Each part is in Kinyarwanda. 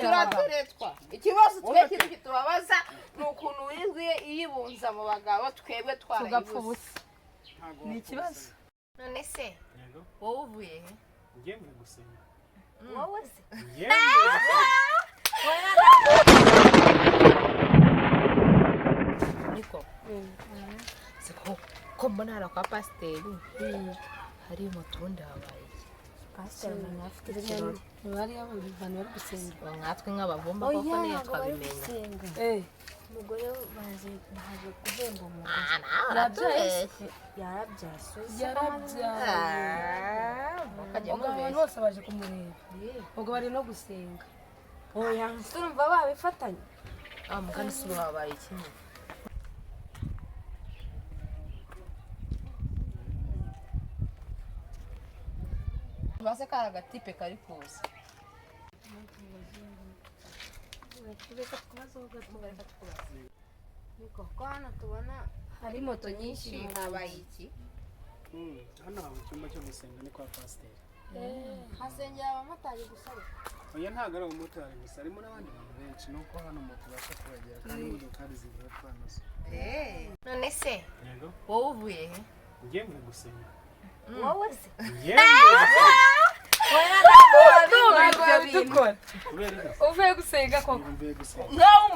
turateretwa ikibazo twe kiri kitubabaza nukuntu winzuye iyibunza mu bagabo twebwe twarayibuze ni ikibazo none se wowe uvuye he ngiye mu gusenga wowe se niko siko ko mbona kwa pasiteri hari moto ndabaye pasiteri mwana afite ikirori bari abantu bari gusenga nkatwe nk'abavumba koko niyo twabimenya umugore baje guhemba umugore yarabyaye abantu bose baje kumureba ubwo bari no gusenga oya urumva babifatanye mugani si habaye kimwe base kara gatipe kari kuza niko kana tubona hari moto nyinshi habaye iki hano mu cyumba cyo gusenga ni kwa pasiteri hasengera abamotari gusa oya ntabwo ari abamotari gusa harimo n'abandi bantu benshi nuko hano moto basha kubagera kandi imodokari zivuye twanazo none se wowe uvuye he ngiye mu gusenga wowe se uvuye gusenga koko ngaho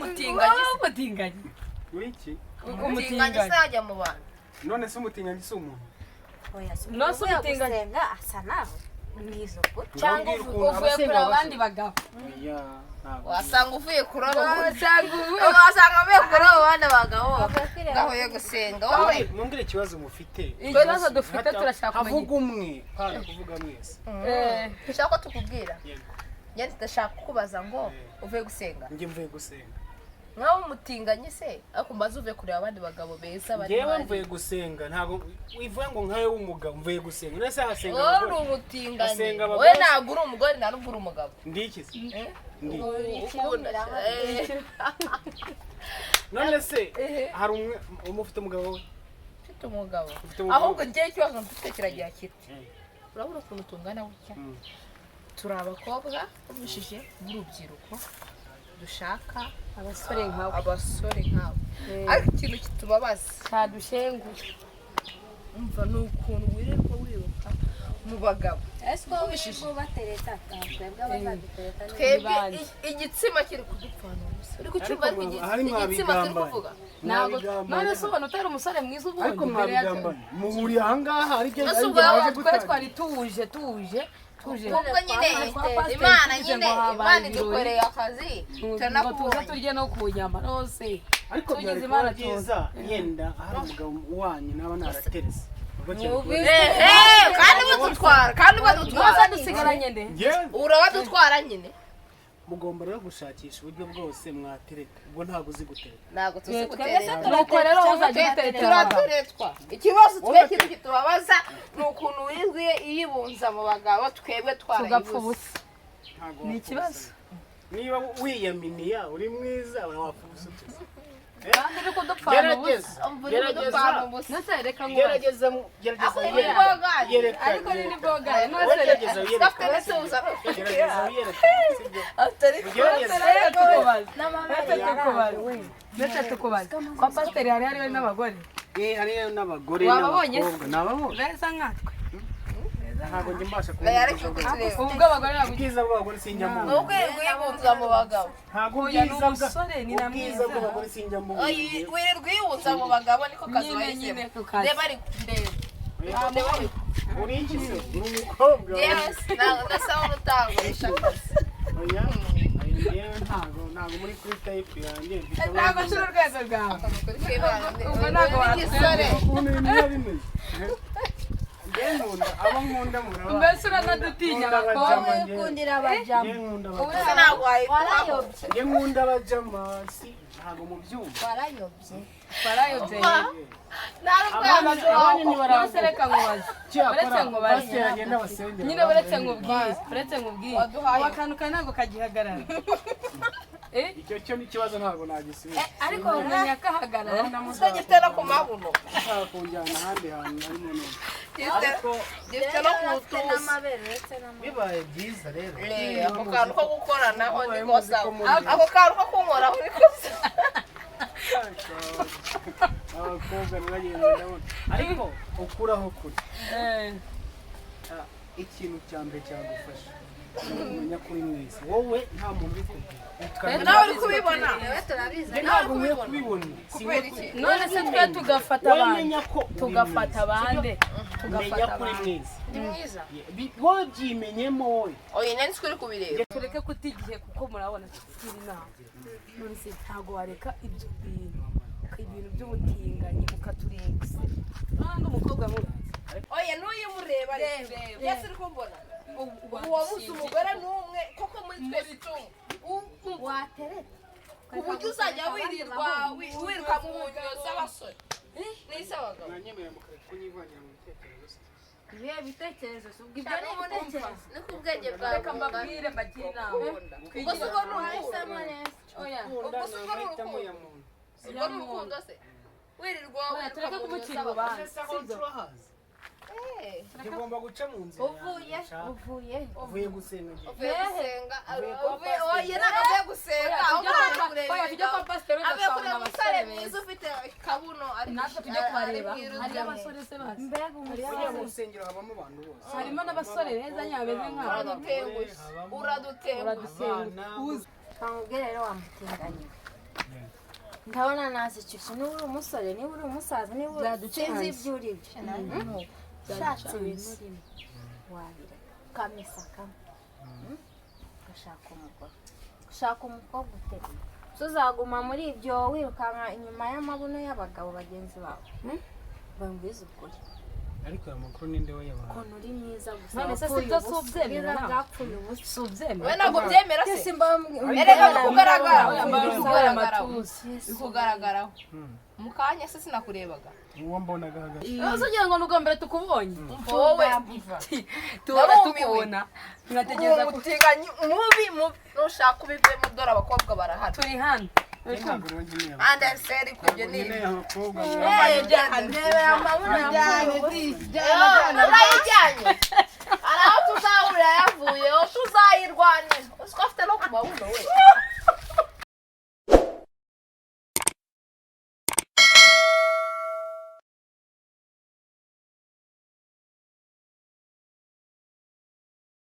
umutinganyi wiki umutinganyi se yajya mu bantu none se umutinganyi si umuntu no se umutinganyi asa naho mwizo cyangwa uvuye kureba abandi bagabo wasanga uvuye kuroba wasanga uvuye kuroba abandi bagabo ngahuye gusenga wowe mumbwire ikibazo mufite ikibazo dufite turashaka kumenya avuga umwe pana kuvuga mwese ushaka ko tukubwira njye ndashaka kukubaza ngo uvuye gusenga njye mvuye gusenga nkaho umutinganye se ariko mbaze uvuye kureba abandi bagabo beza bari yewe mvuye gusenga ntago wivuye ngo nkawe w'umugabo mvuye gusenga nese hasenga wowe uri umutinganye wowe ntabwo uri umugore ntabwo uri umugabo ndikize ndi none se hari umwe umufite umugabo we ufite umugabo ahubwo ngiye ikibazo mfite kiragira kiti urabura ukuntu tungana gutya turi abakobwa bumishije b'urubyiruko dushaka abasore nkabo ariko ikintu kitubabaza cyadushenguye umva ni ukuntu wirirwa wiruka mu bagabo twebwe igitsima kiri kudupfana gusa uri kucyumva ariko igitsima kiri kuvuga none se ubona utari umusore mwiza ubundi ariko mwabigambana muhuriye ahangaha ariko twari tuje ubwo nyine imana idukoreye akazi tuza turye no ku nyama rose ariko byari kuba byiza yenda hari umugabo wanyu naba naraterese kandi badutwara dusigaranye nde urabadutwara nyine mugomba rero gushakisha uburyo bwose mwatereka ubwo ntabwo uzi gutereka ntabwo tuzi gutereka nuko rero uzajya turateretwa ikibazo twe kiri kitubabaza ni ukuntu winzuye iyibunza mu bagabo twebwe twarayibuze ni ikibazo niba wiyaminiya uri mwiza wapfa ubusutuza kandi uri kudupfana ubusa gerageza ariko ni bogare gerageza tukubaza kwa pasiteri hari hariyo n'abagore hariyo n'abagore n'abakobwa beza nkatwe ntabwo njye mbasha kubona ubwo abagore ubwiza bw'abagore sinjyamo ni ubwirirwa uyibunza mu bagabo ntabwo ubwiza bw'abagore sinjyamo wirirwa uyibunza mu bagabo niko kazi wahisemo reba ari kureba uri iki se uri umukobwa ndasaba umutangurisha akazi ntabwo muri kuri tayipu yanjye ntabwo nshira urwego rwawe ubwo ntabwo wagisore ukuntu ibintu biba bimeze abo nkunda muraba mbese uranadutinya abakobwa ukundira abajama ubuse ntabwo warayobye njye nkunda abajama si ntabwo mubyumva warayobye abana bose reka nkubaze nyine uretse nkubwire akantu kawe ntabwo kagihagarara icyo cyo n'ikibazo ntabwo nagisubiza ariko umenya akahagarara utagitera ku mabuno ushaka kunjyana ahandi hantu harimo neza gifite no kutuza bibaye byiza rero ako kantu ko gukoranaho ni kosa ako kantu ko kunkoraho ni kosa abakobwa nagenda ndabona ariko ukuraho kuri ikintu cya mbere cyagufasha umenya kuri mwese wowe nta muntu ubikubwira nawe uri kubibona ntabwo nkwiye kubibona none se twe tugafata abandi tugafata abandi menya kuri mwese ni mwiza wowe byimenyemo wowe oya nari turi kubireba tureke kutigihe kuko murabona tukiri inama none se ntabwo wareka ibyo ibintu by'ubutinganyi ukaturenga ntabwo umukobwa murazi oya n'uyimureba reba yesi uri kumbona uwabuze umugore n'umwe koko muri twese itungo wateretse ku buryo uzajya wirirwa mu nyyo z'abasore n'iz'abagabo nanyemerera mukareka kunyivangira mu bitekerezo ibihe bitekerezo ubwo ibyo ni ubuntekerezo ni ku bwenge bwawe reka mbabwire mbagire inama ubwo si ubwo n'urukundo oya ubwo si ubwo n'urukundo se wirirwa tureke kumucira urubanza tugomba guca mu nzira uvuye gusenga oya ntabwo avuye gusenga ahubwo avuye kureba umusore mwiza ufite kabuno natwe tujye kubareba hariyo abasore se bazi buriya mu rusengero habamo abantu bose harimo n'abasore beza nyabeze nk'abo uradutengushye Kamubwire rero wamutinganye. Ndabona nazicyushye niba uri umusore niba uri umusaza niba sinzi ibyo uri byo. Shatse ibintu urimo wabira ukamesa kamwe ugashaka umugore ushaka umukobwa uteruye tuzaguma muri ibyo wirukanka inyuma y'amabuno y'abagabo bagenzi bawe bambwiza ukuri ariko aya makuru ninde wayabaye ukuntu uri mwiza gusa none se sibyo subyemera bwapfuye ubusa subyemera we ntabwo byemera se erega bikugaragaraho mu kanya se sinakurebaga uwo mbonaga hagati ugira ngo nuko mbere tukubonye wowe tuhora tukubona mwategereza ko umutinganyi mubi nushaka ubivemo dore abakobwa barahari turi hano ntabwo rero nkeneye andeseri kubyo ni nkeneye abakobwa ndebe amabuno yanjye urayijyanye hari aho tuzahurira yavuyeho tuzayirwanira uzi ko afite no ku mabuno we